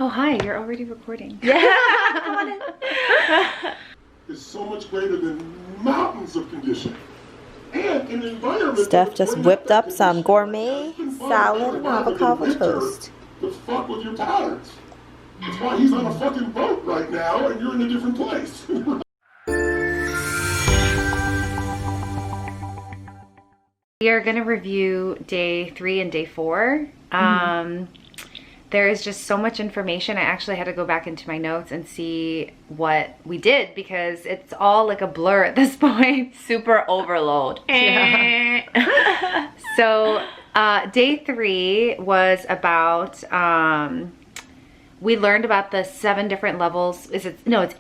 Oh, hi, you're already recording. Yeah. Come on in. Is so much greater than mountains of conditioning. And an environment. Steph just whipped up some gourmet salad and avocado toast. To fuck with your patterns. That's why he's on a fucking boat right now and you're in a different place. We are going to review day 3 and day 4. There is just so much information. I actually had to go back into my notes and see what we did because it's all like a blur at this point. Super overload. Yeah. So day 3 was about, we learned about the 7 different levels. It's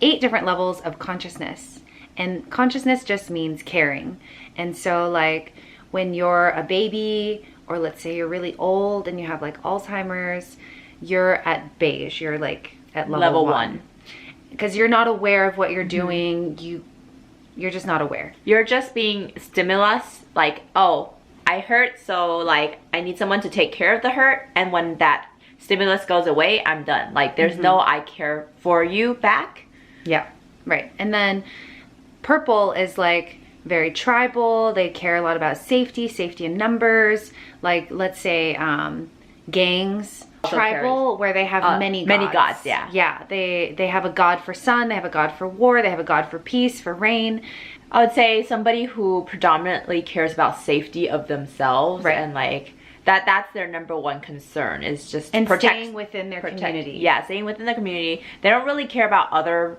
8 different levels of consciousness. And consciousness just means caring. And so like when you're a baby, or let's say you're really old and you have like Alzheimer's, you're at beige, you're like at level 1. Because you're not aware of what you're doing, you're just not aware. You're just being stimulus, like, oh, I hurt, so like I need someone to take care of the hurt, and when that stimulus goes away, I'm done. Like there's no I care for you back. Yeah, right. And then purple is like very tribal. They care a lot about safety in numbers. Like let's say gangs. Also Tribal, where they have many gods. Yeah, they have a god for sun, they have a god for war, they have a god for peace, for rain. I would say somebody who predominantly cares about safety of themselves, right? And like that's their number one concern, is just staying within their community. Yeah, staying within the community. They don't really care about other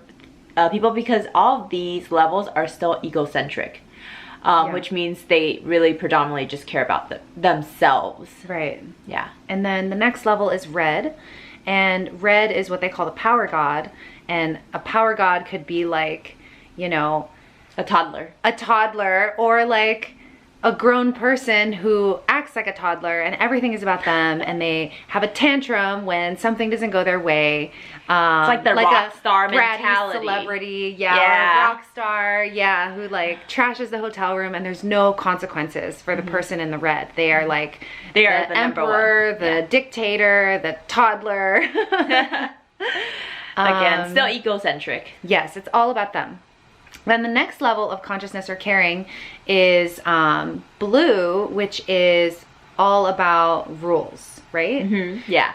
people, because all of these levels are still egocentric. Which means they really predominantly just care about themselves. Right. Yeah. And then the next level is red. And red is what they call the power god. And a power god could be like, you know, a toddler. A toddler, or like a grown person who acts like a toddler and everything is about them, and they have a tantrum when something doesn't go their way. It's like the rock star mentality. Celebrity, yeah. Or a rock star, yeah, who like trashes the hotel room, and there's no consequences for the person in the red. They are like the emperor, the dictator, the toddler. Again, still egocentric. Yes, it's all about them. Then the next level of consciousness or caring is blue, which is all about rules, right? Yeah.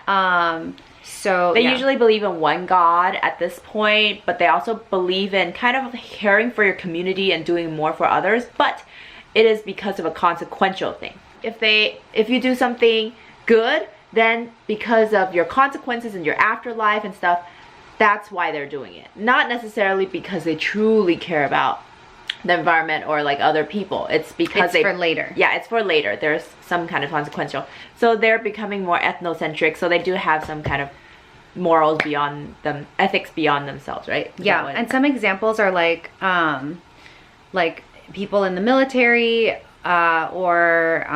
So they usually believe in one God at this point, but they also believe in kind of caring for your community and doing more for others, but it is because of a consequential thing. If you do something good, then because of your consequences in your afterlife and stuff, that's why they're doing it. Not necessarily because they truly care about the environment or like other people. It's because it's for later. Yeah, it's for later. There's some kind of consequential. So they're becoming more ethnocentric. So they do have some kind of morals beyond them, ethics beyond themselves, right? Yeah, and some examples are like people in the military, or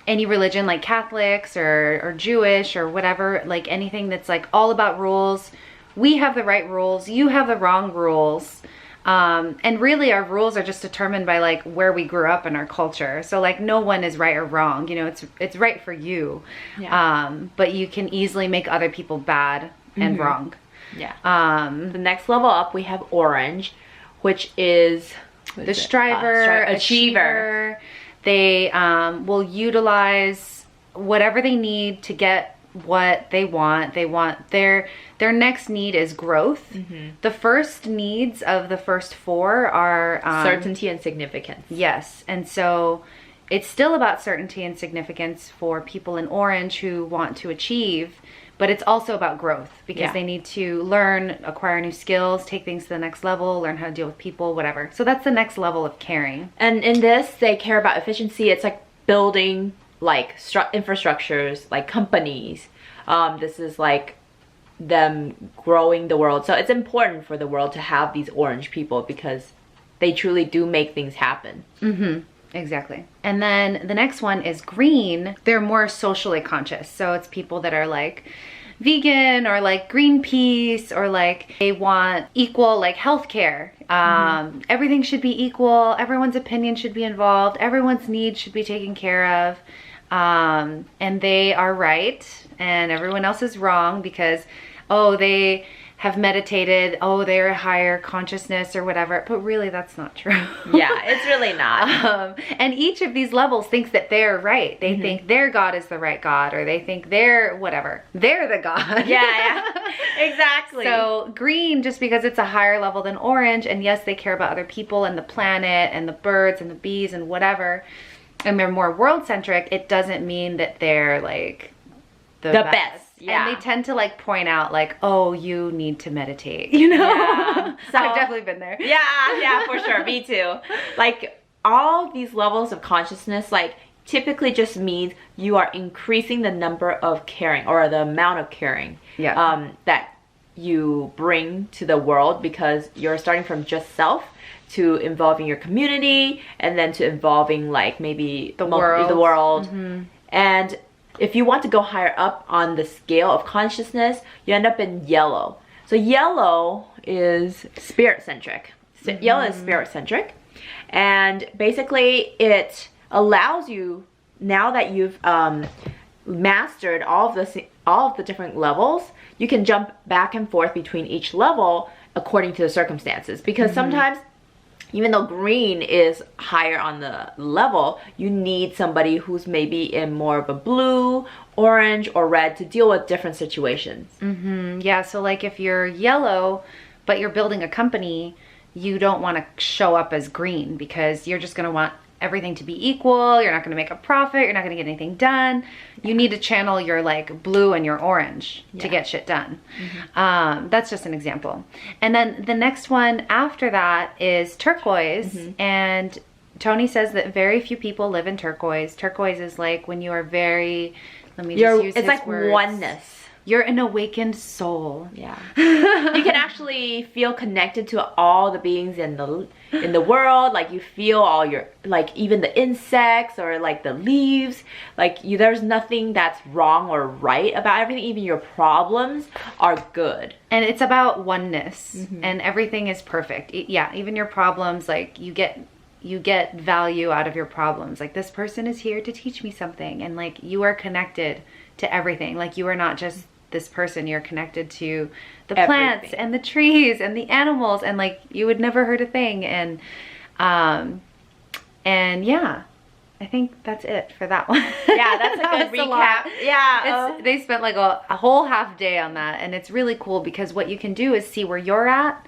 any religion like Catholics or Jewish or whatever, like anything that's like all about rules. We have the right rules, you have the wrong rules. And really our rules are just determined by like where we grew up in our culture. So like no one is right or wrong, you know, it's right for you. Yeah. But you can easily make other people bad and wrong. Yeah. The next level up we have orange, which is the striver, achiever. They will utilize whatever they need to get what they want. They want their next need is growth. The first needs of the first 4 are certainty and significance. Yes, and so it's still about certainty and significance for people in orange who want to achieve, but it's also about growth because they need to learn, acquire new skills, take things to the next level, learn how to deal with people, whatever. So that's the next level of caring. And in this, they care about efficiency. It's like building like infrastructures, like companies. This is like them growing the world. So it's important for the world to have these orange people because they truly do make things happen. Exactly. And then the next one is green. They're more socially conscious. So it's people that are like vegan or like Greenpeace, or like they want equal like healthcare. Everything should be equal. Everyone's opinion should be involved. Everyone's needs should be taken care of. And they are right. and everyone else is wrong because, oh, they have meditated, oh, they're a higher consciousness or whatever, but really that's not true. Yeah, it's really not. And each of these levels thinks that they're right. They think their God is the right God, or they think they're whatever. They're the God. Yeah, exactly. So green, just because it's a higher level than orange, and yes, they care about other people and the planet and the birds and the bees and whatever, and they're more world-centric, it doesn't mean that they're like the best. Yeah. And they tend to like point out like, oh, you need to meditate, you know? Yeah. So I've definitely been there. Yeah, for sure. Me too. Like all these levels of consciousness, like typically just means you are increasing the number of caring or the amount of caring that you bring to the world, because you're starting from just self to involving your community and then to involving like maybe the world. And if you want to go higher up on the scale of consciousness, you end up in yellow. So yellow is spirit-centric. So yellow is spirit-centric. And basically it allows you, now that you've mastered all of the different levels, you can jump back and forth between each level according to the circumstances. Because sometimes, even though green is higher on the level, you need somebody who's maybe in more of a blue, orange, or red to deal with different situations. Yeah, so like if you're yellow, but you're building a company, you don't want to show up as green because you're just going to want everything to be equal. You're not going to make a profit. You're not going to get anything done. You need to channel your like blue and your orange to get shit done. That's just an example. And then the next one after that is turquoise. And Tony says that very few people live in turquoise. Turquoise is like when you are very, let me just use it's like words. oneness. You're an awakened soul. Yeah. You can actually feel connected to all the beings in the world. Like you feel all your, like even the insects or like the leaves. Like there's nothing that's wrong or right about everything. Even your problems are good. And it's about oneness, and everything is perfect. Yeah, even your problems, like you get value out of your problems. Like this person is here to teach me something, and like you are connected to everything. Like you are not just this person, you're connected to the plants and the trees and the animals, and like you would never hurt a thing. And yeah, I think that's it for that one. Yeah, that's a good recap. Yeah. They spent like a whole half day on that, and it's really cool because what you can do is see where you're at.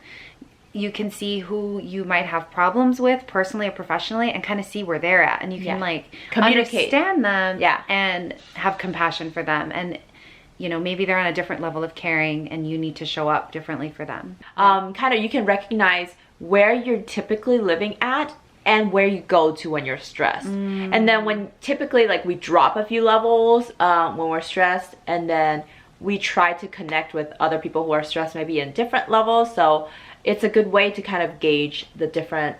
You can see who you might have problems with personally or professionally, and kind of see where they're at, and you can like communicate, understand them, and have compassion for them. And you know, maybe they're on a different level of caring and you need to show up differently for them. Kind of you can recognize where you're typically living at and where you go to when you're stressed. And then when typically like we drop a few levels when we're stressed, and then we try to connect with other people who are stressed maybe in different levels. So it's a good way to kind of gauge the different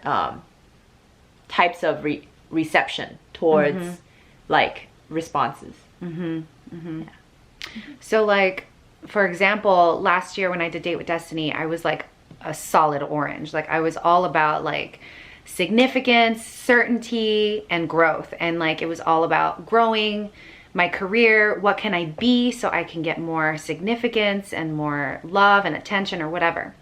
types of reception towards like responses. So like, for example, last year when I did Date with Destiny, I was like a solid orange. Like I was all about like significance, certainty, and growth. And like, it was all about growing my career. What can I be so I can get more significance and more love and attention or whatever.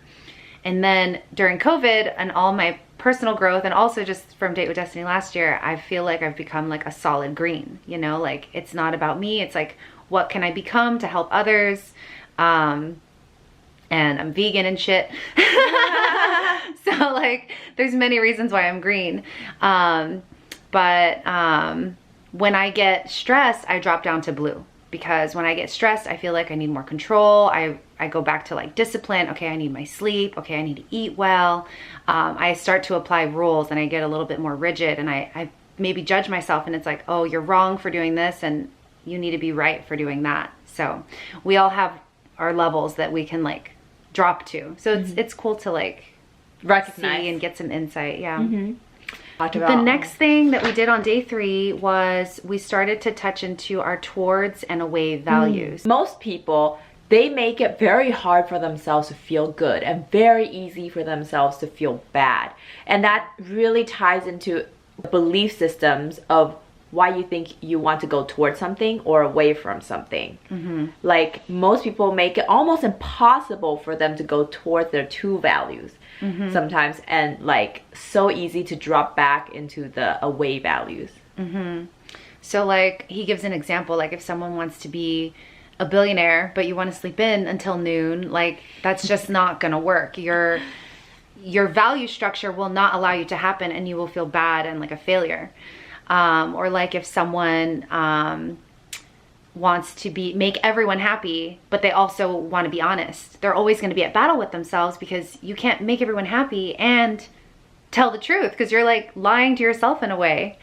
And then during COVID and all my personal growth, and also just from Date with Destiny last year, I feel like I've become like a solid green, you know, like it's not about me. It's like, what can I become to help others? And I'm vegan and shit. So like, there's many reasons why I'm green. But when I get stressed, I drop down to blue, because when I get stressed, I feel like I need more control. I go back to like discipline. Okay, I need my sleep. Okay, I need to eat well. I start to apply rules, and I get a little bit more rigid, and I maybe judge myself, and it's like, oh, you're wrong for doing this, and you need to be right for doing that. So we all have our levels that we can like drop to. So it's cool to like recognize and get some insight. Yeah. The next thing that we did on day 3 was we started to touch into our towards and away values. Most people, they make it very hard for themselves to feel good and very easy for themselves to feel bad. And that really ties into belief systems of why you think you want to go towards something or away from something. Like most people make it almost impossible for them to go towards their true values sometimes, and like so easy to drop back into the away values. So like he gives an example, like if someone wants to be a billionaire but you want to sleep in until noon, like that's just not gonna work. Your value structure will not allow you to happen, and you will feel bad and like a failure. Or like if someone wants to make everyone happy, but they also want to be honest, they're always going to be at battle with themselves, because you can't make everyone happy and tell the truth, because you're like lying to yourself in a way.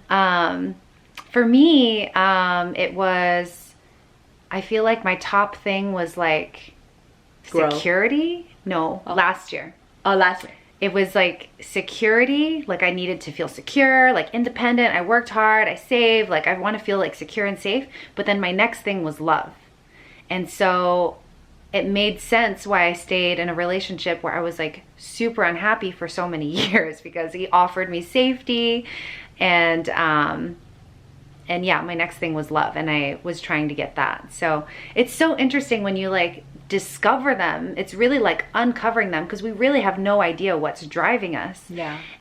For me, it was, I feel like my top thing was like security. Last year. Last year. It was like security, like I needed to feel secure, like independent. I worked hard, I saved, like I want to feel like secure and safe. But then my next thing was love. And so it made sense why I stayed in a relationship where I was like super unhappy for so many years, because he offered me safety, and yeah, my next thing was love, and I was trying to get that. So it's so interesting when you like discover them. It's really like uncovering them, because we really have no idea what's driving us.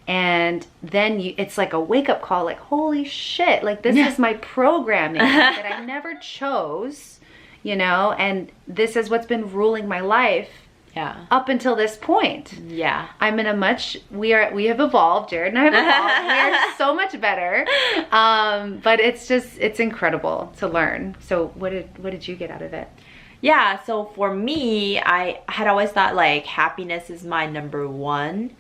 And then it's like a wake-up call, like holy shit, like this is my programming that I never chose, you know, and this is what's been ruling my life up until this point. I'm in a we have evolved. Jared and I have evolved. We are so much better. But it's incredible to learn. So what did you get out of it? Yeah, so for me, I had always thought like happiness is my number one,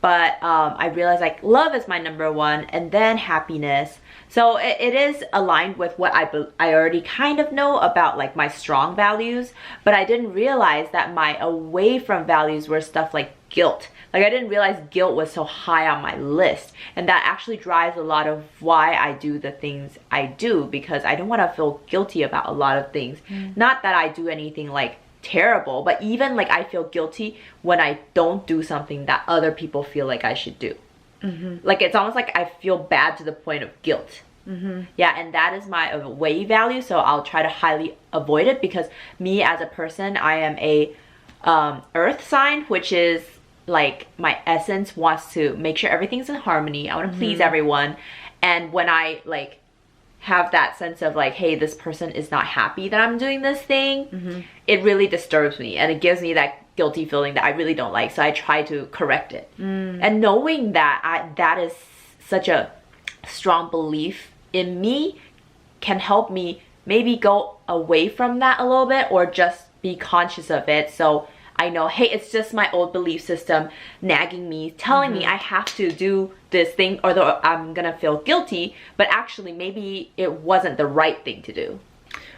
but I realized like love is my number one, and then happiness. So it is aligned with what I already kind of know about like my strong values, but I didn't realize that my away from values were stuff like guilt. Like I didn't realize guilt was so high on my list, and that actually drives a lot of why I do the things I do, because I don't want to feel guilty about a lot of things. Not that I do anything like terrible, but even like I feel guilty when I don't do something that other people feel like I should do. Like it's almost like I feel bad to the point of guilt. Yeah, and that is my away value, so I'll try to highly avoid it, because me as a person, I am a earth sign, which is like my essence wants to make sure everything's in harmony. I want to please everyone, and when I like have that sense of like, hey, this person is not happy that I'm doing this thing, it really disturbs me, and it gives me that guilty feeling that I really don't like, so I try to correct it. And knowing that that is such a strong belief in me can help me maybe go away from that a little bit, or just be conscious of it, so I know, hey, it's just my old belief system nagging me, telling me I have to do this thing or I'm gonna feel guilty, but actually maybe it wasn't the right thing to do.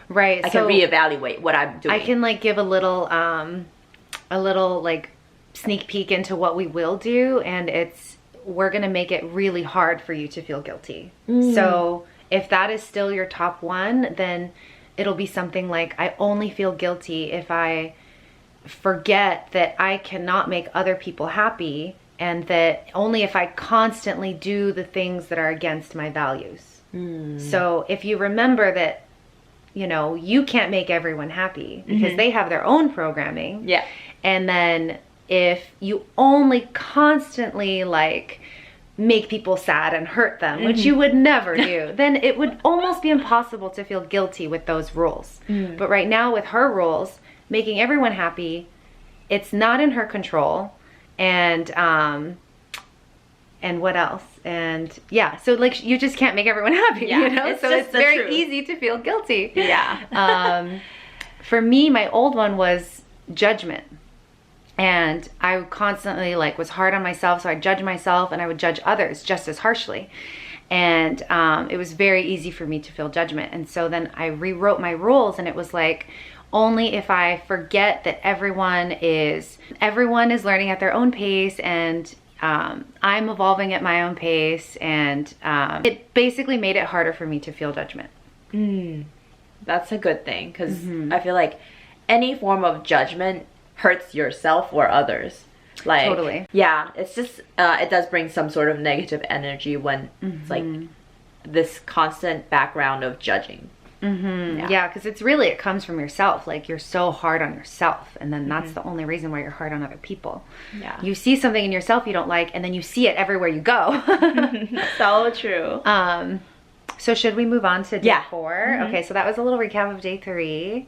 Right. I can reevaluate what I'm doing. I can like give a little like sneak peek into what we will do, and we're gonna make it really hard for you to feel guilty. So if that is still your top one, then it'll be something like, I only feel guilty if I forget that I cannot make other people happy, and that only if I constantly do the things that are against my values. So if you remember that, you know, you can't make everyone happy because they have their own programming. And then if you only constantly like make people sad and hurt them, which you would never do, then it would almost be impossible to feel guilty with those rules. But right now with her rules, making everyone happy, it's not in her control. And what else? And yeah, so like you just can't make everyone happy, you know? So it's very easy to feel guilty. For me, my old one was judgment. And I constantly like was hard on myself, so I judge myself, and I would judge others just as harshly. And it was very easy for me to feel judgment. And so then I rewrote my rules, and it was like, only if I forget that everyone is learning at their own pace, and I'm evolving at my own pace, and it basically made it harder for me to feel judgment. That's a good thing, because I feel like any form of judgment hurts yourself or others. Like, totally. Yeah, it's just it does bring some sort of negative energy when it's like this constant background of judging. Yeah, because it comes from yourself. Like, you're so hard on yourself, and then that's the only reason why you're hard on other people. Yeah. You see something in yourself you don't like, and then you see it everywhere you go. So true. So should we move on to day Yeah. 4? Okay, so that was a little recap of day 3.